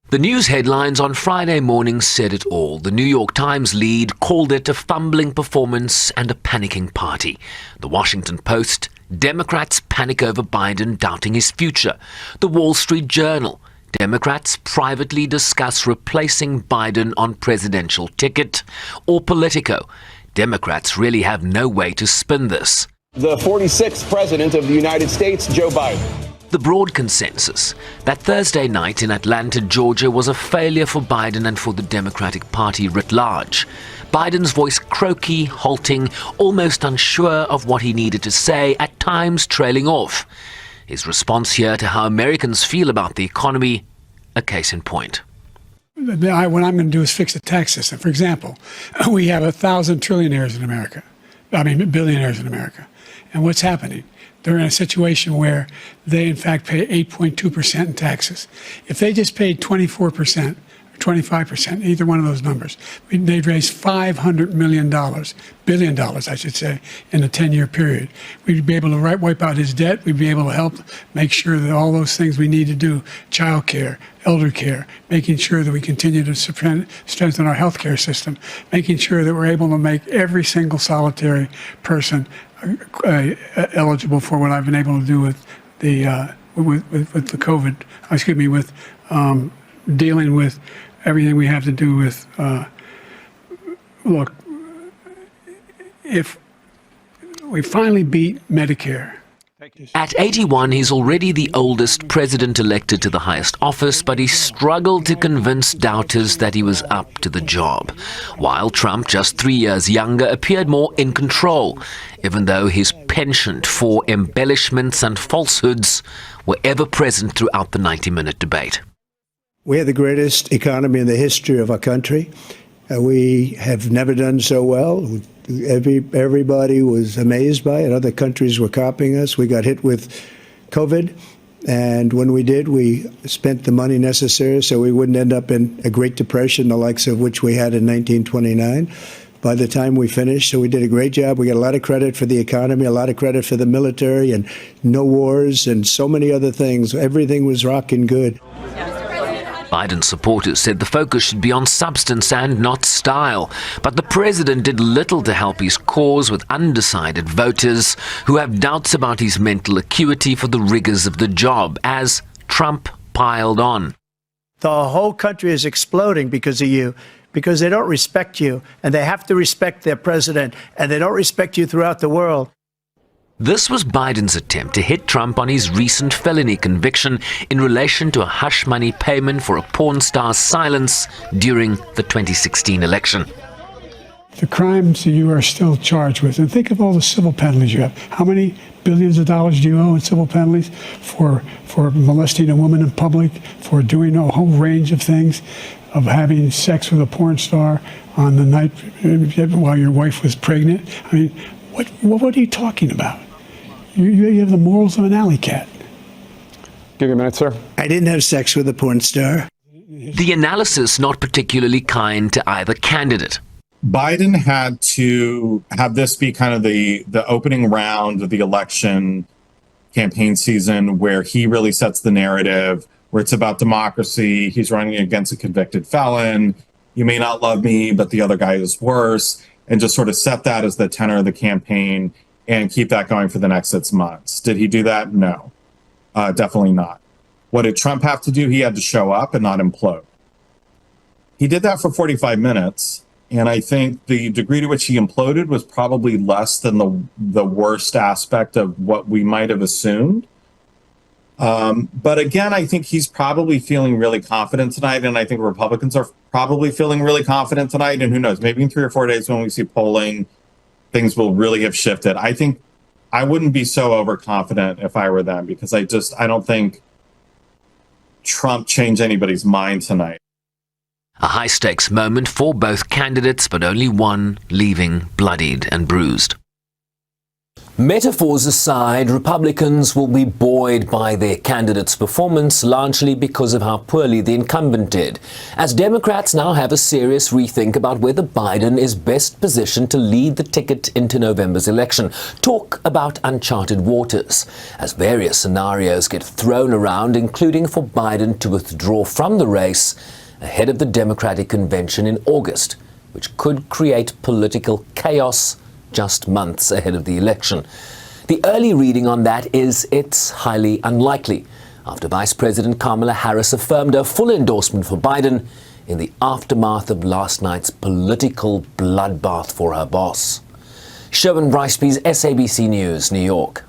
The news headlines on Friday morning said it all. The New York Times lead called it a fumbling performance and a panicking party. The Washington Post, Democrats panic over Biden doubting his future. The Wall Street Journal, Democrats privately discuss replacing Biden on presidential ticket. Or Politico, Democrats really have no way to spin this. The 46th president of the United States, Joe Biden. The broad consensus that Thursday night in Atlanta, Georgia was a failure for Biden and for the Democratic Party writ large. Biden's voice croaky, halting, almost unsure of what he needed to say, at times trailing off. His response here to how Americans feel about the economy, a case in point. What I'm going to do is fix the tax system. For example, we have 1,000 trillionaires in America. Billionaires in America. And what's happening? They're in a situation where they, in fact, pay 8.2% in taxes. If they just paid 24% or 25%, either one of those numbers, they'd raise $500 billion, I should say, in a 10-year period. We'd be able to wipe out his debt. We'd be able to help make sure that all those things we need to do, child care, elder care, making sure that we continue to strengthen our healthcare system, making sure that we're able to make every single solitary person eligible for what I've been able to do with the with the COVID. With dealing with everything we have to do with. Look, if we finally beat Medicare. At 81, he's already the oldest president elected to the highest office, but he struggled to convince doubters that he was up to the job. While Trump, just 3 years younger, appeared more in control, even though his penchant for embellishments and falsehoods were ever present throughout the 90-minute debate. We have the greatest economy in the history of our country. We have never done so well. Everybody was amazed by it. Other countries were copying us. We got hit with COVID. And when we did, we spent the money necessary so we wouldn't end up in a Great Depression, the likes of which we had in 1929. By the time we finished, so we did a great job. We got a lot of credit for the economy, a lot of credit for the military, and no wars and so many other things. Everything was rocking good. Biden's supporters said the focus should be on substance and not style. But the president did little to help his cause with undecided voters who have doubts about his mental acuity for the rigors of the job as Trump piled on. The whole country is exploding because of you, because they don't respect you, and they have to respect their president, and they don't respect you throughout the world. This was Biden's attempt to hit Trump on his recent felony conviction in relation to a hush money payment for a porn star's silence during the 2016 election. The crimes that you are still charged with, and think of all the civil penalties you have. How many billions of dollars do you owe in civil penalties for molesting a woman in public, for doing a whole range of things, of having sex with a porn star on the night while your wife was pregnant? I mean, what are you talking about? You have the morals of an alley cat. Give you a minute, sir. I didn't have sex with a porn star. The analysis not particularly kind to either candidate. Biden had to have this be kind of the opening round of the election campaign season where he really sets the narrative, where it's about democracy. He's running against a convicted felon. You may not love me, but the other guy is worse. And just sort of set that as the tenor of the campaign and keep that going for the next 6 months. Did he do that? No, definitely not. What did Trump have to do? He had to show up and not implode. He did that for 45 minutes. And I think the degree to which he imploded was probably less than the worst aspect of what we might have assumed. But again, I think he's probably feeling really confident tonight. And I think Republicans are probably feeling really confident tonight. And who knows, maybe in 3 or 4 days when we see polling, things will really have shifted. I think I wouldn't be so overconfident if I were them, because I don't think Trump changed anybody's mind tonight. A high-stakes moment for both candidates, but only one leaving bloodied and bruised. Metaphors aside, Republicans will be buoyed by their candidate's performance, largely because of how poorly the incumbent did, as Democrats now have a serious rethink about whether Biden is best positioned to lead the ticket into November's election. Talk about uncharted waters, as various scenarios get thrown around, including for Biden to withdraw from the race ahead of the Democratic convention in August, which could create political chaos just months ahead of the election. The early reading on that is it's highly unlikely, after Vice President Kamala Harris affirmed her full endorsement for Biden in the aftermath of last night's political bloodbath for her boss. Sherwin Bryce-Pease, SABC News, New York.